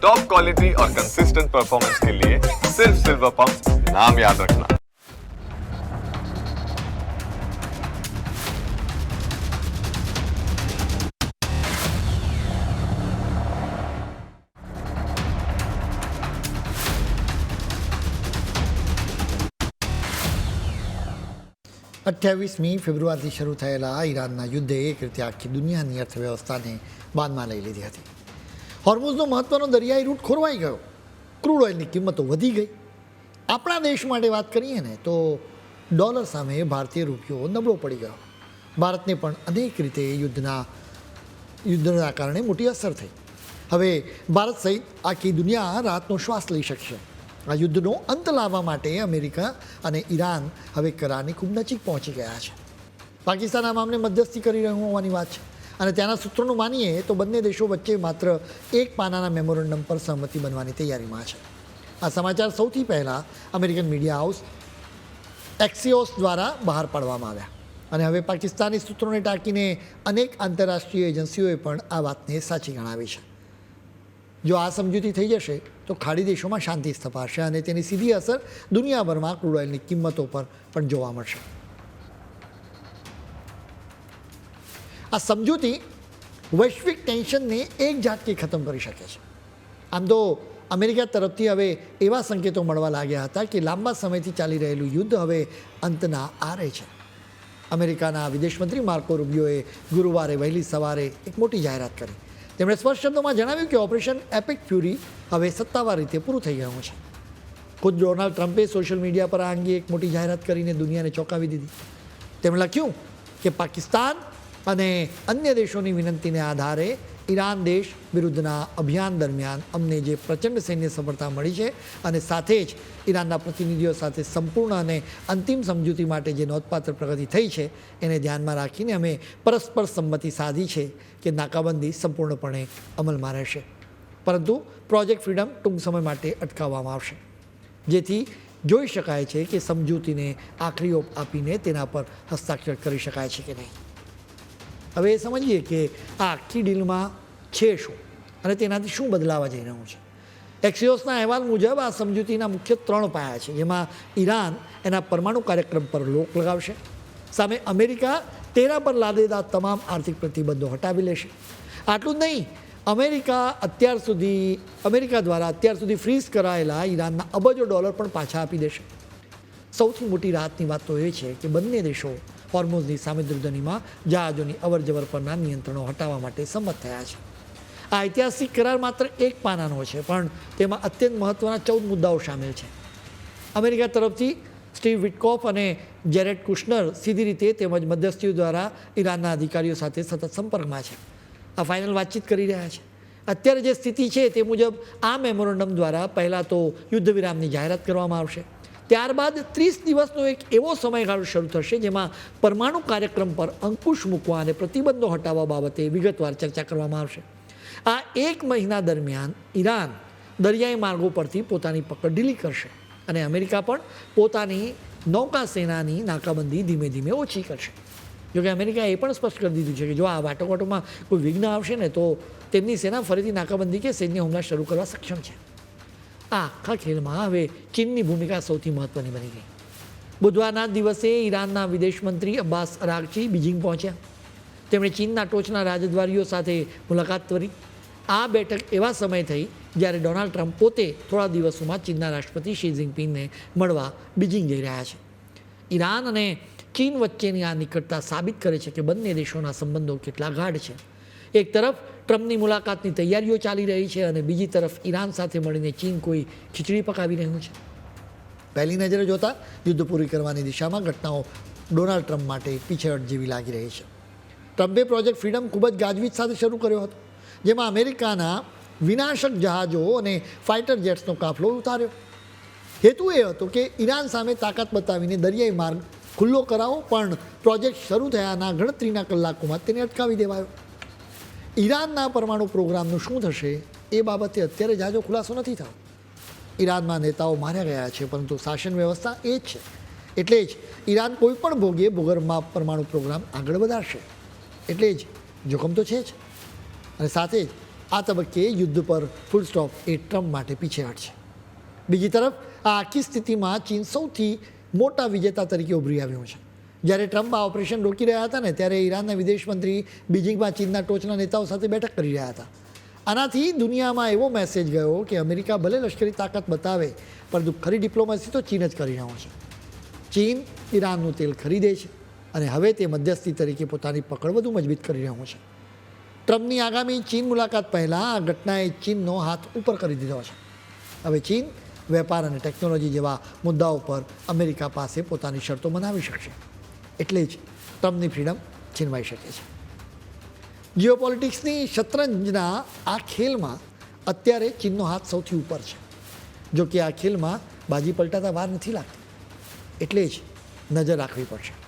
Top quality और consistent performance के लिए सिर्फ सिल्वर पंप नाम याद रखना। અઠ્યાવીસમી ફેબ્રુઆરીથી શરૂ થયેલા ઈરાનના યુદ્ધે એક રીતે આખી દુનિયાની અર્થવ્યવસ્થાને બાંધમાં લઈ લીધી હતી. હોર્મુઝનો મહત્ત્વનો દરિયાઈ રૂટ ખોરવાઈ ગયો, ક્રૂડ ઓઇલની કિંમતો વધી ગઈ. આપણા દેશ માટે વાત કરીએ ને તો ડોલર સામે ભારતીય રૂપિયો નબળો પડી ગયો. ભારતને પણ અનેક રીતે યુદ્ધના કારણે મોટી અસર થઈ. હવે ભારત સહિત આખી દુનિયા રાહતનો શ્વાસ લઈ શકશે. આ યુદ્ધનો અંત લાવવા માટે અમેરિકા અને ઈરાન હવે કરારની ખૂબ નજીક પહોંચી ગયા છે. પાકિસ્તાન આ મામલે મધ્યસ્થી કરી રહ્યું હોવાની વાત છે અને ત્યાંના સૂત્રોનું માનીએ તો બંને દેશો વચ્ચે માત્ર એક પાનાના મેમોરેન્ડમ પર સહમતિ બનવાની તૈયારીમાં છે. આ સમાચાર સૌથી પહેલાં અમેરિકન મીડિયા હાઉસ એક્સિયોસ દ્વારા બહાર પાડવામાં આવ્યા અને હવે પાકિસ્તાની સૂત્રોને ટાંકીને અનેક આંતરરાષ્ટ્રીય એજન્સીઓએ પણ આ વાતને સાચી ગણાવી છે. જો આ સમજૂતી થઈ જશે તો ખાડી દેશોમાં શાંતિ સ્થપાશે અને તેની સીધી અસર દુનિયાભરમાં ક્રૂડ ઓઇલની કિંમતો પર પણ જોવા મળશે. આ સમજૂતી વૈશ્વિક ટેન્શનને એક ઝાટકે ખતમ કરી શકે છે. આમ તો અમેરિકા તરફથી હવે એવા સંકેતો મળવા લાગ્યા હતા કે લાંબા સમયથી ચાલી રહેલું યુદ્ધ હવે અંતના આરે છે. અમેરિકાના વિદેશમંત્રી માર્કો રૂબિયોએ ગુરુવારે વહેલી સવારે એક મોટી જાહેરાત કરી. તેમણે સ્પષ્ટ શબ્દોમાં જણાવ્યું કે ઓપરેશન એપિક ફ્યુરી હવે સત્તાવાર રીતે પૂરું થઈ ગયું છે. ખુદ ડોનાલ્ડ ટ્રમ્પે સોશિયલ મીડિયા પર આ અંગે એક મોટી જાહેરાત કરીને દુનિયાને ચોંકાવી દીધી. તેમણે લખ્યું કે પાકિસ્તાન અને અન્ય દેશોની વિનંતીને આધારે ઈરાન દેશ વિરુદ્ધના અભિયાન દરમિયાન અમને જે પ્રચંડ સૈન્ય સફળતા મળી છે અને સાથે જ ઈરાનના પ્રતિનિધિઓ સાથે સંપૂર્ણ અને અંતિમ સમજૂતી માટે જે નોંધપાત્ર પ્રગતિ થઈ છે એને ધ્યાનમાં રાખીને અમે પરસ્પર સંમતિ સાધી છે કે નાકાબંધી સંપૂર્ણપણે અમલમાં રહેશે, પરંતુ પ્રોજેક્ટ ફ્રીડમ ટૂંક સમય માટે અટકાવવામાં આવશે, જેથી જોઈ શકાય છે કે સમજૂતીને આખરી ઓપ આપીને તેના પર હસ્તાક્ષર કરી શકાય છે કે નહીં. હવે એ સમજીએ કે આ આખી ડીલમાં છે શું અને તેનાથી શું બદલાવા જઈ રહ્યું છે. એક્સિયોસના અહેવાલ મુજબ આ સમજૂતીના મુખ્ય 3 પાયા છે, જેમાં ઈરાન એના પરમાણુ કાર્યક્રમ પર રોક લગાવશે, સામે અમેરિકા તેના પર લાદેલા તમામ આર્થિક પ્રતિબંધો હટાવી લેશે. આટલું જ નહીં, અમેરિકા દ્વારા અત્યાર સુધી ફ્રીઝ કરાયેલા ઈરાનના અબજો ડોલર પણ પાછા આપી દેશે. સૌથી મોટી રાહતની વાત તો એ છે કે બંને દેશો હોર્મુઝની સામુદ્રધુનીમાં જહાજોની અવરજવર પરના નિયંત્રણો હટાવવા માટે સંમત થયા છે. આ ઐતિહાસિક કરાર માત્ર એક પાનાનો છે, પણ તેમાં અત્યંત મહત્ત્વના 14 મુદ્દાઓ સામેલ છે. અમેરિકા તરફથી સ્ટીવ વિટકોફ અને જેરેડ કુશનર સીધી રીતે તેમજ મધ્યસ્થીઓ દ્વારા ઈરાનના અધિકારીઓ સાથે સતત સંપર્કમાં છે. આ ફાઇનલ વાતચીત કરી રહ્યા છે. અત્યારે જે સ્થિતિ છે તે મુજબ આ મેમોરેન્ડમ દ્વારા પહેલાં તો યુદ્ધ વિરામની જાહેરાત કરવામાં આવશે. ત્યારબાદ 30 દિવસનો એક એવો સમયગાળો શરૂ થશે જેમાં પરમાણુ કાર્યક્રમ પર અંકુશ મૂકવા અને પ્રતિબંધો હટાવવા બાબતે વિગતવાર ચર્ચા કરવામાં આવશે. આ 1 મહિના દરમિયાન ઈરાન દરિયાઈ માર્ગો પરથી પોતાની પકડ ઢીલી કરશે અને અમેરિકા પણ પોતાની નૌકાસેનાની નાકાબંધી ધીમે ધીમે ઓછી કરશે. જોકે અમેરિકાએ એ પણ સ્પષ્ટ કરી દીધું છે કે જો આ વાટાઘાટોમાં કોઈ વિઘ્ન આવશે ને તો તેમની સેના ફરીથી નાકાબંધી કે સૈન્ય હુમલા શરૂ કરવા સક્ષમ છે. આ આખા ખેલમાં હવે ચીનની ભૂમિકા સૌથી મહત્ત્વની બની ગઈ. બુધવારના દિવસે ઈરાનના વિદેશ મંત્રી અબ્બાસ અરાગચી બીજિંગ પહોંચ્યા. તેમણે ચીનના ટોચના રાજદ્વારીઓ સાથે મુલાકાત કરી. આ બેઠક એવા સમય થઈ જ્યારે ડોનાલ્ડ ટ્રમ્પ પોતે થોડા દિવસોમાં ચીનના રાષ્ટ્રપતિ શી જિનપિંગને મળવા બીજિંગ જઈ રહ્યા છે. ઈરાન અને ચીન વચ્ચેની આ નિકટતા સાબિત કરે છે કે બંને દેશોના સંબંધો કેટલા ગાઢ છે. એક તરફ ટ્રમ્પની મુલાકાતની તૈયારીઓ ચાલી રહી છે અને બીજી તરફ ઈરાન સાથે મળીને ચીન કોઈ ખીચડી પકાવી રહ્યું છે. પહેલી નજરે જોતા યુદ્ધ પૂરી કરવાની દિશામાં ઘટનાઓ ડોનાલ્ડ ટ્રમ્પ માટે પીછેહટ જેવી લાગી રહી છે. ટ્રમ્પે પ્રોજેક્ટ ફ્રીડમ ખૂબ જ ગાજવીજ સાથે શરૂ કર્યો હતો, જેમાં અમેરિકાના વિનાશક જહાજો અને ફાઇટર જેટ્સનો કાફલો ઉતાર્યો. હેતુ એ હતો કે ઈરાન સામે તાકાત બતાવીને દરિયાઈ માર્ગ ખુલ્લો કરાવો, પણ પ્રોજેક્ટ શરૂ થયાના ગણતરીના કલાકોમાં તેને અટકાવી દેવાયો. ઈરાનના પરમાણુ પ્રોગ્રામનું શું થશે એ બાબતે અત્યારે જાજો ખુલાસો નથી થયો. ઈરાનમાં નેતાઓ માર્યા ગયા છે, પરંતુ શાસન વ્યવસ્થા એ જ છે. એટલે જ ઈરાન કોઈ પણ ભોગે ભૂગર્ભમાં પરમાણુ પ્રોગ્રામ આગળ વધારશે. એટલે જ જોખમ તો છે જ, અને સાથે જ આ તબક્કે યુદ્ધ પર ફૂલ સ્ટોપ એ ટ્રમ્પ માટે પીછેહઠ છે. બીજી તરફ આ આખી સ્થિતિમાં ચીન સૌથી મોટા વિજેતા તરીકે ઉભરી આવ્યું છે. જ્યારે ટ્રમ્પ આ ઓપરેશન રોકી રહ્યા હતા ને ત્યારે ઈરાનના વિદેશ મંત્રી બીજિંગમાં ચીનના ટોચના નેતાઓ સાથે બેઠક કરી રહ્યા હતા. આનાથી દુનિયામાં એવો મેસેજ ગયો કે અમેરિકા ભલે લશ્કરી તાકાત બતાવે પરંતુ ખરી ડિપ્લોમસી તો ચીન જ કરી રહ્યો છે. ચીન ઈરાનનું તેલ ખરીદે છે અને હવે તે મધ્યસ્થી તરીકે પોતાની પકડ વધુ મજબૂત કરી રહ્યું છે. ટ્રમ્પની આગામી ચીન મુલાકાત પહેલાં આ ઘટનાએ ચીનનો હાથ ઉપર કરી દીધો છે. હવે ચીન વેપાર અને ટેકનોલોજી જેવા મુદ્દાઓ પર અમેરિકા પાસે પોતાની શરતો મનાવી શકશે. એટલે જ ટ્રમ્પની ફ્રીડમ છીનવાઈ શકે છે. જીઓપોલિટિક્સની શતરંજના આ ખેલમાં અત્યારે ચીનનો હાથ સૌથી ઉપર છે. જો કે આ ખેલમાં બાજી પલટાતા વાર નથી લાગતી. એટલે જ નજર રાખવી પડશે.